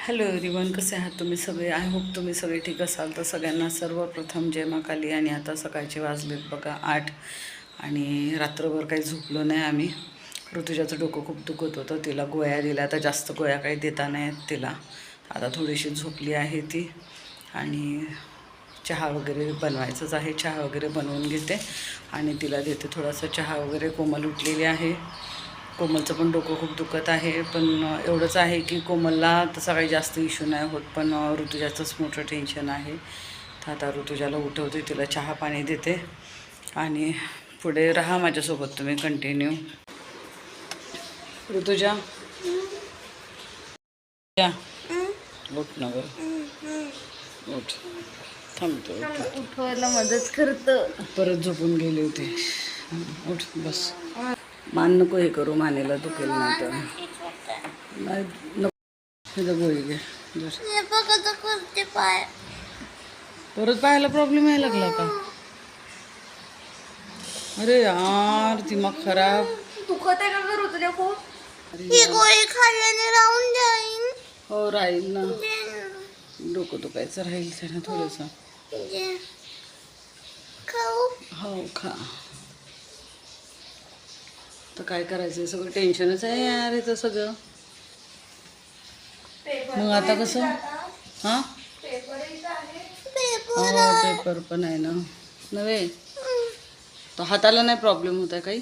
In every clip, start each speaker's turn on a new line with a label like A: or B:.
A: Hello everyone, कसे आहात तुम्ही सगळे? आय होप तुम्ही सगळे ठीक असाल. तर सगळ्यांना सर्वप्रथम जय मा काली. आणि आता सकाळचे वाजलेत बघा 8 आणि रात्रभर काही झोपलो नाही आम्ही. ऋतुजाचं डोकं खूप दुखत होतं, तिला गोळ्या दिल्या. आता जास्त गोळ्या काही देता नाहीत तिला. आता थोडीशी झोपली आहे ती आणि चहा वगैरे बनवायचंच आहे. चहा वगैरे बनवून घेते आणि तिला देते थोडासा चहा वगैरे. कोमल उठलेली आहे. कोमलचं पण डोकं खूप दुखत आहे, पण एवढंच आहे की कोमलला तसा काही जास्त इश्यू नाही होत, पण ऋतुजाचंच मोठं टेन्शन आहे. तर आता ऋतुजाला उठवते, तिला चहा पाणी देते आणि पुढे राहा माझ्यासोबत तुम्ही कंटिन्यू. ऋतुजा या उठ ना बरं, उठ. थांबतो
B: उठवायला मदत करतं.
A: परत झोपून गेले होते. उठ बस. मान नको हे करू, मानेला दुखेल नाही तर. नाही नको गोळी घे.
B: करते पाय.
A: परत पायाला प्रॉब्लेम यायला लागला का? अरे यार, दिमाग खराब.
B: दुखत आहे का गं ऋतुजा खूप?
A: ही
B: गोळी खाल्ल्याने राहून जाईल.
A: हो राहील ना, डोकं दुखायचं राहील त्यानं थोडंसं.
B: खाऊ?
A: हो खा. तर काय करायचं, सगळं टेन्शनच आहे यार इथं सगळं. मग आता कसं? हां हो, पेपर पण आहे ना नव्हे. तर हाताला नाही प्रॉब्लेम होत आहे काही?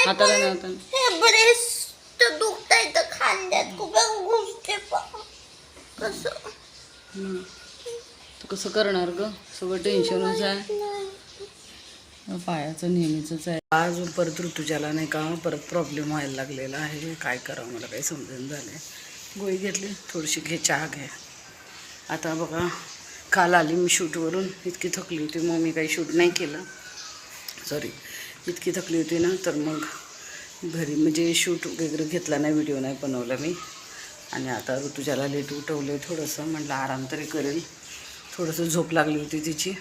A: हाताला नाही होता.
B: हे ब्रेस्ट दुखतंय तर खांद्यात खूप घुसते. कसं
A: तर कसं करणार ग, सगळं टेन्शनच आहे. पायाचं नेहमीच आहे. आज परत ऋतुजाला नाही का परत प्रॉब्लेम व्हायला लागलेला आहे. काय करावं मला काही समजून झालं. गोळी घेतली, थोडीशी घे, चहा घे. आता बघा, काल आली मी शूटवरून, इतकी थकली होती, मग मी काही शूट नाही केलं. सॉरी, इतकी थकली होती ना, तर मग घरी म्हणजे शूट वगैरे घेतला नाही, व्हिडिओ नाही बनवला मी. आणि आता ऋतुजाला लेट उठवलं थोडंसं, म्हटलं आराम तरी करेल. थोडंसं झोप लागली होती तिची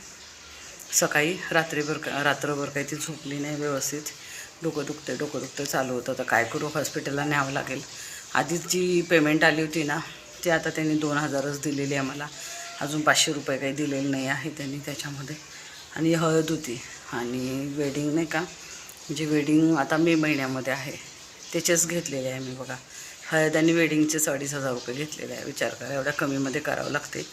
A: सकाळी. रात्रभर काही ती झोपली नाही व्यवस्थित. डोकं दुखतं चालू होतं. तर काय करू, हॉस्पिटलला न्यावं लागेल. आधीच जी पेमेंट आली होती ना, ती आता त्यांनी 2000च दिलेली आहे मला. अजून 500 रुपये काही दिलेले नाही आहे त्यांनी त्याच्यामध्ये. आणि हळद होती आणि वेडिंग नाही का, म्हणजे वेडिंग आता मे महिन्यामध्ये आहे, त्याचेच घेतलेले आहे मी बघा. हळद आणि वेडिंगचे 2500 रुपये घेतलेले आहे. विचार करा, एवढ्या कमीमध्ये करावं लागते.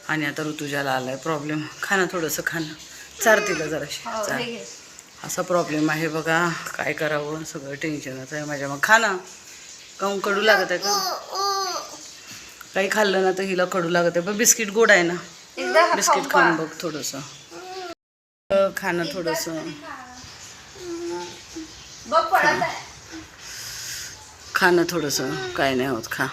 A: आणि आता ऋतुजाला आला आहे प्रॉब्लेम. खाणं थोडंसं खाणं, चारतीला जराशी असा प्रॉब्लेम आहे बघा. काय करावं, सगळं टेन्शनच आहे माझ्या. मग खाणं काहून कडू लागत आहे का? काही खाल्लं ना तर हिला कडू लागत आहे. पण बिस्किट गोड आहे ना, बिस्किट खाऊन बघ थोडंसं. खाणं थोडंसं खाणं थोडंसं, काय नाही होत, खा.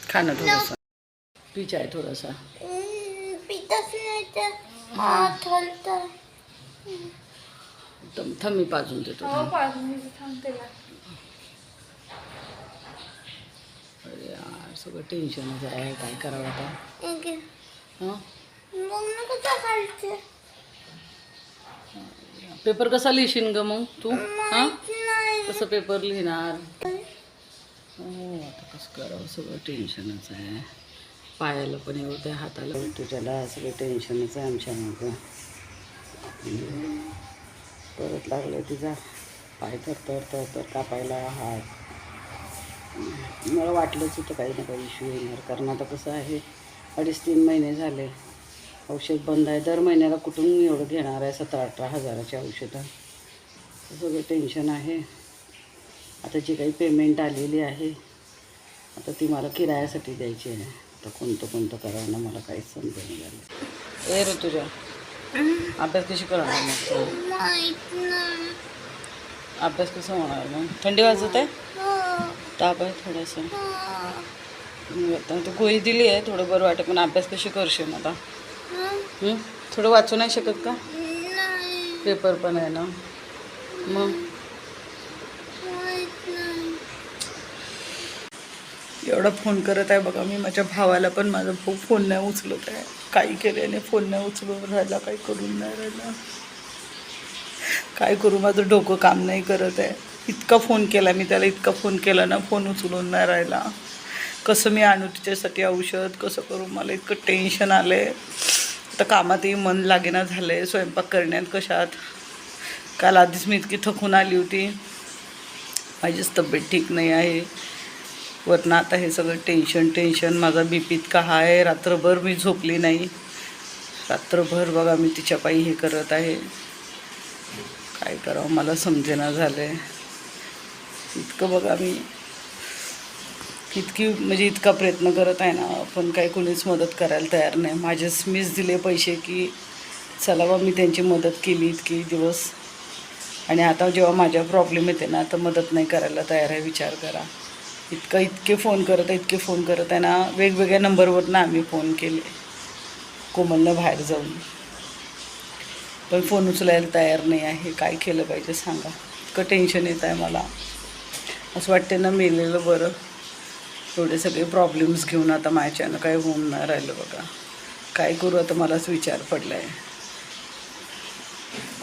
A: खाणं थोडंसं, पिच आहे थोडासा. थांब मी पाजून देतो. अरे यार, सगळं टेन्शनच आहे. काय करावं आता? हां, पेपर कसा लिहिशील ग मग तू? हां, कसं पेपर लिहिणार? हो, आता कसं करावं, सगळं टेन्शनच आहे. पायाला पण येत आहे, हाताला तुझ्याला, सगळं टेन्शनच आहे आमच्या मागं. परत लागलं तिचा पाय तर कापायला हात. मला वाटलंच होतं काही ना काही इश्यू येणार, कारण आता कसं आहे, 2.5-3 महिने झाले औषध बंद आहे. दर महिन्याला कुठून एवढं घेणार आहे 17-18 हजाराची औषधं. सगळं टेन्शन आहे. आता जी काही पेमेंट आलेली आहे, आता ती मला किरायासाठी द्यायची आहे. आता कोणतं करावं ना, मला काहीच समजून झालं. ए ऋतुजा, अभ्यास कशी करणार मग तू? अभ्यास कसं होणार मग? थंडी वाजत आहे, ताप आहे थोडंसं. आता तू गोळी दिली आहे, थोडं बरं वाटतं, पण अभ्यास कशी करशील आता? थोडं वाचू नाही शकत का? पेपर पण आहे ना. मग एवढा फोन करत आहे बघा मी माझ्या भावाला, पण माझा भाऊ फोन नाही उचलत आहे. काही केल्याने फोन नाही उचलून राहिला, काही करून नाही राहिला. काय करू, माझं डोकं काम नाही करत आहे. इतका फोन केला मी त्याला, इतका फोन केला ना, फोन उचलून नाही राहिला. कसं मी आणू तिच्यासाठी औषध, कसं करू, मला इतकं टेन्शन आलं आहे. आता कामातही मन लागेना झालं आहे, स्वयंपाक करण्यात कशात. काल आधीच मी इतकी थकून आली होती, माझीच तब्येत ठीक नाही आहे. वरनं आता हे सगळं टेन्शन. माझा BP इतका हाय आहे, रात्रभर मी झोपली नाही. रात्रभर बघा मी तिच्या पायी हे करत आहे. काय करावं मला समजेना झालं आहे. इतकं बघा मी म्हणजे इतका प्रयत्न करत आहे ना, पण काही कोणीच मदत करायला तयार नाही. मीच दिले पैसे की चला बा, मी त्यांची मदत केली इतके दिवस, आणि आता जेव्हा माझ्या प्रॉब्लेम येते ना, तर मदत नाही करायला तयार आहे. विचार करा. इतके फोन करत आहे ना, वेगवेगळ्या नंबरवरनं आम्ही फोन केले कोमलनं बाहेर जाऊन, पण फोन उचलायला तयार नाही आहे. काय केलं पाहिजे सांगा. इतकं टेन्शन येत आहे मला. असं वाटते ना मेलेलं बरं. एवढे सगळे प्रॉब्लेम्स घेऊन आता माझ्यानं काय होऊन नाही राहिलं बघा. काय करू आता मलाच विचार पडला आहे.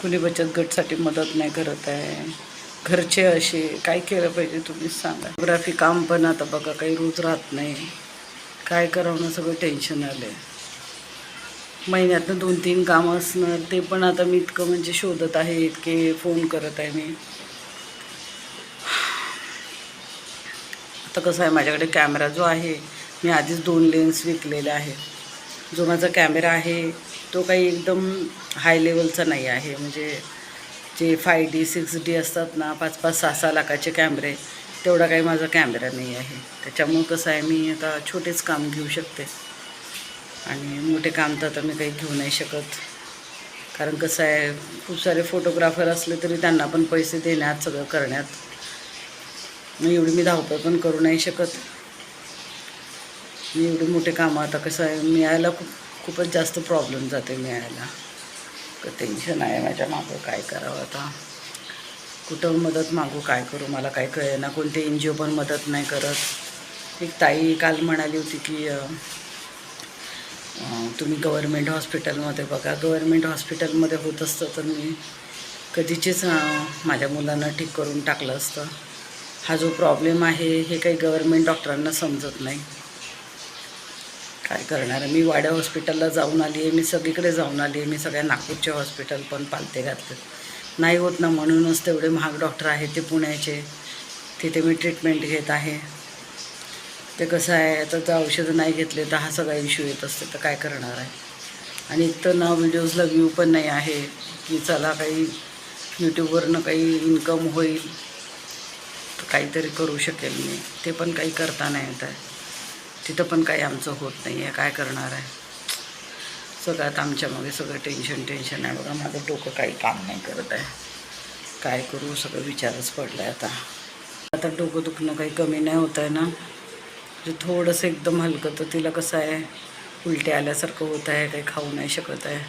A: कुणी बचत गटसाठी मदत नाही करत आहे. घरचे असे काय केलं पाहिजे तुम्हीच सांगा. फोटोग्राफी काम पण आता बघा काही रोज राहत नाही. काय करावं ना, सगळं टेन्शन आलं आहे. महिन्यातनं 2-3 कामं असणार, ते पण आता मी इतकं म्हणजे शोधत आहे, इतके फोन करत आहे मी. आता कसं आहे, माझ्याकडे कॅमेरा जो आहे, मी आधीच 2 लेन्स विकलेले आहे. जो माझा कॅमेरा आहे तो काही एकदम हाय लेवलचा नाही आहे. म्हणजे जे 5D 6D असतात ना, 5-5, 6-6 लाखाचे कॅमेरे, तेवढा काही माझा कॅमेरा नाही आहे. त्याच्यामुळं कसं आहे, मी आता छोटेच काम घेऊ शकते, आणि मोठे काम तर आता मी काही घेऊ नाही शकत. कारण कसं आहे, खूप सारे फोटोग्राफर असले तरी त्यांना पण पैसे देण्यात, सगळं करण्यात, एवढी मी धावपळ पण करू नाही शकत. मी एवढे मोठे कामं आता कसं आहे, मिळायला खूपच जास्त प्रॉब्लेम जाते मिळायला. टेन्शन आहे माझ्या मागं. काय करावं आता, कुठं मदत मागू, काय करू मला काय कळेना. कोणते NGO पण मदत नाही करत. एक ताई काल म्हणाली होती की तुम्ही गव्हर्मेंट हॉस्पिटलमध्ये बघा. गव्हर्मेंट हॉस्पिटलमध्ये होत असतं तर मी कधीचीच माझ्या मुलांना ठीक करून टाकलं असतं. हा जो प्रॉब्लेम आहे हे काही गव्हर्मेंट डॉक्टरांना समजत नाही. काय करणार आहे. मी वाड्या हॉस्पिटलला जाऊन आली आहे, मी सगळीकडे जाऊन आली आहे, मी सगळ्या नागपूरचे हॉस्पिटल पण पालते घातले, नाही होत ना. म्हणूनच तेवढे महाग डॉक्टर आहेत ते पुण्याचे, तिथे मी ट्रीटमेंट घेत आहे. ते कसं आहे, आता जर औषधं नाही घेतले तर हा सगळा इश्यू येत असते, तर काय करणार आहे. आणि एक तर ना व्हिडिओजला व्ह्यू पण नाही आहे की चला काही यूट्यूबवरनं काही इन्कम होईल, तर काहीतरी करू शकेल मी. ते पण काही करता नाही येत आहे. तिथं पण काही आमचं होत नाही आहे. काय करणार आहे. सगळं आता आमच्यामागे सगळं टेन्शन आहे बघा. माझं डोकं काही काम नाही करत आहे. काय करू, सगळं विचारच पडला आहे आता डोकं दुखणं काही कमी नाही होत आहे ना. म्हणजे थोडंसं एकदम हलकं, तर तिला कसं आहे, उलट्या आल्यासारखं होत आहे, काही खाऊ नाही शकत आहे.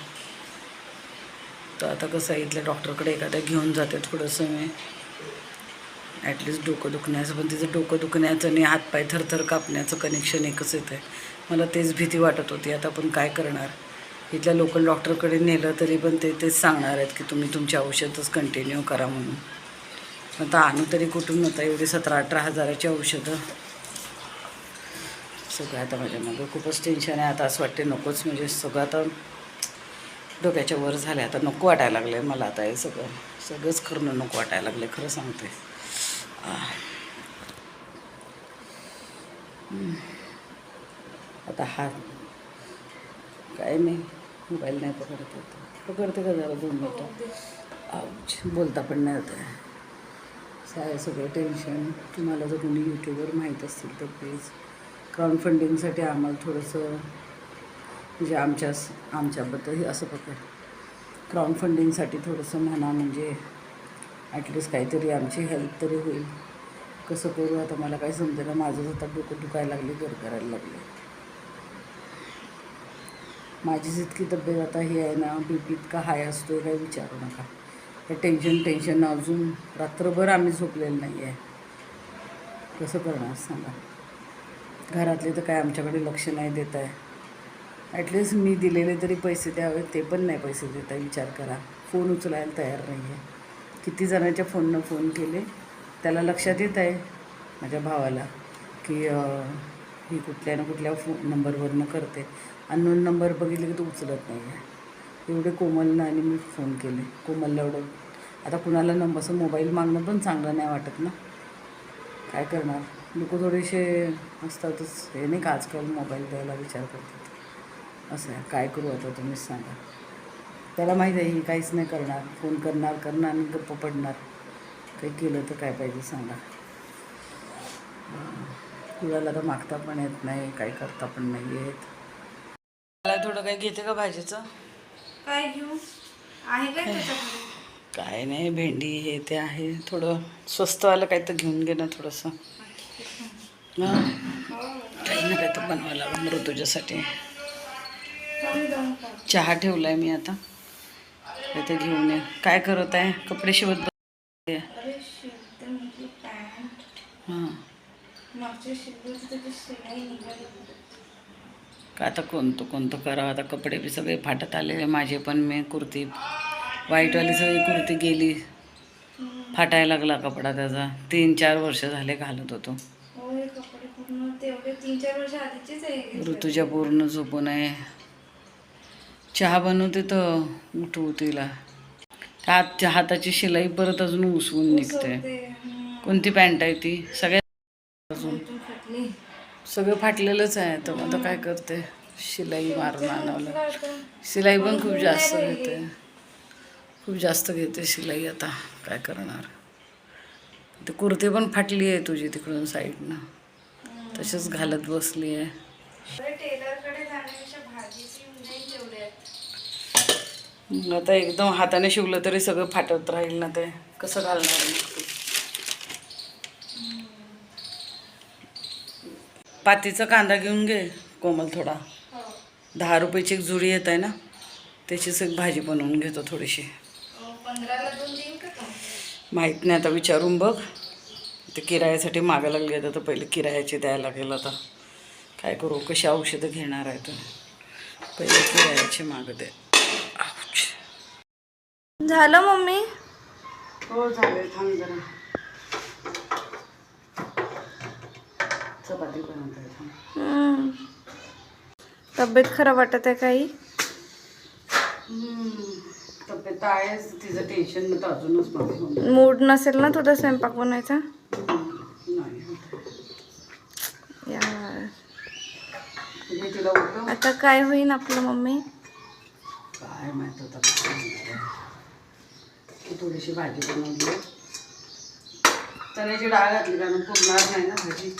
A: तर आता कसं आहे, इथल्या डॉक्टरकडे एखाद्या घेऊन जाते थोडंसं मी, ॲटलिस्ट डोकं दुखण्याचं. पण तिचं डोकं दुखण्याचं आणि हातपाय थरथर कापण्याचं कनेक्शन एकच येतं आहे. मला तेच भीती वाटत होती. आता पण काय करणार. इथल्या लोकल डॉक्टरकडे नेलं तरी पण तेच सांगणार आहेत की तुम्ही तुमची औषधच कंटिन्यू करा म्हणून. आता आणू तरी कुठून होता एवढी 17-18 हजाराची औषधं. सगळं आता माझ्या मागं खूपच टेन्शन आहे. आता असं वाटते नकोच, म्हणजे सगळं आता डोक्याच्या वर झालं आहे. आता नको वाटायला लागलं आहे मला. आता हे सगळंच करणं नको वाटायला लागलं आहे, खरं सांगते. आता हा काय नाही, मोबाईल नाही पकडते का जरा 2 मिनटं. बोलता पण नाही होत आहे. सगळं टेन्शन. तुम्हाला जर कोणी यूट्यूबवर माहीत असतील तर प्लीज क्राऊड फंडिंगसाठी आम्हाला थोडंसं, म्हणजे आमच्याबद्दल असं पकड, क्राऊड फंडिंगसाठी थोडंसं म्हणा, म्हणजे ॲटलिस्ट काहीतरी आमची हेल्प तरी होईल. कसं करू आता मला काही समजेना. माझं आता डोकं दुखायला लागले, करायला लागले. माझीच इतकी तब्येत आता ही आहे ना, BP इतका हाय असतो काही विचारू नका. तर टेन्शन अजून रात्रभर आम्ही झोपलेलं नाही आहे. कसं करणार सांगा. घरातले तर काय आमच्याकडे लक्ष नाही देत आहे. ॲटलिस्ट मी दिलेले तरी पैसे द्यावे, ते पण नाही पैसे देत आहे. विचार करा. फोन उचलायला तयार नाही आहे. किती जणांच्या फोननं फोन केले त्याला लक्षात येत आहे माझ्या भावाला की ही कुठल्या ना कुठल्या नंबरवरनं करते. अननोन नंबर बघितले की तो उचलत नाही आहे. एवढे कोमलनं आणि मी फोन केले. कोमलला एवढं आता कुणाला असं मोबाईल मागणं पण चांगलं नाही वाटत ना. काय करणार, लोक थोडेसे असतातच हे नाही का आजकाल मोबाईल द्यायला विचार करतात. असं आहे, काय करू आता तुम्हीच सांगा. त्याला माहीत आहे ही काहीच नाही करणार, फोन करणार आणि गप्प पडणार. काही केलं तर काय पाहिजे सांगा. कुणाला तर मागता पण येत नाही, काही करता पण नाही येत. मला थोडं काही घेते का भाजीचं?
B: काय घेऊ? आहे काय त्याच्याकडे?
A: काय नाही, भेंडी हे ते आहे. थोडं स्वस्तवालं काही तर घेऊन घे ना थोडंसं. हां, काही ना काही तर बनवायला लागणार तुझ्यासाठी. चहा ठेवला आहे मी आता, काही तर घेऊन ये. काय करत आहे? कपडे शिवत बसते. हां, का आता कोणतं करावं. आता कपडे बी सगळे फाटत आलेले माझे पण. मी कुर्ती व्हाईटवाली सगळी कुर्ती गेली, फाटायला लागला कपडा त्याचा. 3-4 वर्ष झाले घालत होतो. ऋतुजा पूर्ण झोपून आहे. चहा बनवते तर उठवू तिला. त्या हाताची शिलाई परत अजून उसवून निघते. कोणती पॅन्ट आहे ती? अजून सगळं फाटलेलंच आहे. तर आता काय करते, शिलाई मारून आणावं. शिलाई पण खूप जास्त घेते शिलाई. आता काय करणार. ते कुर्ती पण फाटली आहे तुझी तिकडून साईडनं, तशीच घालत बसली आहे. आता एकदम हाताने शिवलं तरी सगळं फाटत राहील ना, ते कसं घालणार. पातीचा कांदा घेऊन घे कोमल थोडा. 10 रुपयाची एक जुडी येत आहे ना, त्याचीच एक भाजी बनवून घेतो थोडीशी.
B: 15ला 2 देईन का?
A: माहीत नाही, आता विचारून बघ. ते किरायासाठी मागं लागले तर पहिले किरायाचे द्यायला लागेल. आता काय करू, कशी औषधं घेणार आहे तर पहिले किरायाचे मागं दे.
B: झालं मम्मी?
A: हो झालं. थांब जरा, चपाती बनवत आहे. थांब.
B: तब्येत खराब वाटत आहे काही?
A: तब्येत आहेच, तिचं टेन्शन तर अजूनच मला.
B: मूड नसेल ना तुझा स्वयंपाक बनवायचा?
A: नाही
B: यार,
A: तिला उठव.
B: आता काय होईन आपलं मम्मी?
A: काय माहित होतं थोडीशी भाजी बनवली. चण्याची डाळ घातली कारण पुरणार नाही ना भाजी.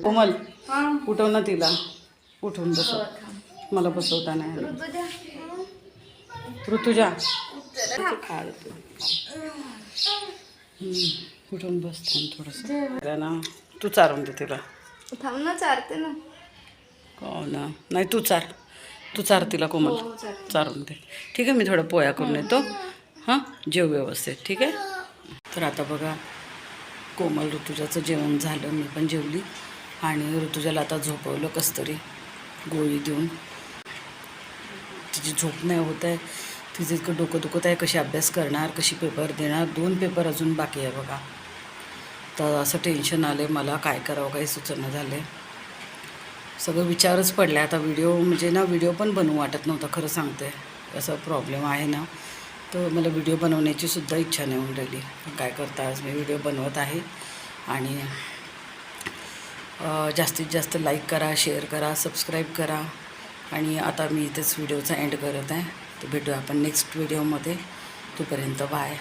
A: कोमल उठव ना तिला. उठून बसव. मला बसवता नाही. ऋतुजा उठून बस. थांब थोडंसं ना, तू चारून दे तिला.
B: थांब ना, चारते ना.
A: हो ना, नाही तू चार तिला कोमल. चारून दे. ठीक आहे, मी थोडं पोया करून येतो. हां, जेव व्यवस्थित. ठीक आहे. तर आता बघा, कोमल ऋतुजाचं जेवण झालं, मी पण जेवली. आणि ऋतुजाला आता झोपवलं कसं तरी गोळी देऊन. तिची झोप नाही होत आहे. तिचं इतकं डोकं दुखत आहे. कशी अभ्यास करणार, कशी पेपर देणार. 2 पेपर अजून बाकी आहे बघा. तर असं टेन्शन आलं आहे मला. काय करावं काही सुचना झालं आहे. सगळं विचारच पडला आहे. आता व्हिडिओ पण बनवू वाटत नव्हतं, खरं सांगते. असा प्रॉब्लेम आहे ना, तर मला व्हिडिओ बनवण्याची सुद्धा इच्छा नाही होऊन राहिली. काय करता, आज मी व्हिडिओ बनवत आहे. आणि जास्तीत जास्त लाईक करा, शेअर करा, सबस्क्राईब करा. आणि आता मी इथेच व्हिडिओचा एंड करत आहे. तर भेटूया आपण नेक्स्ट व्हिडिओमध्ये. तोपर्यंत बाय.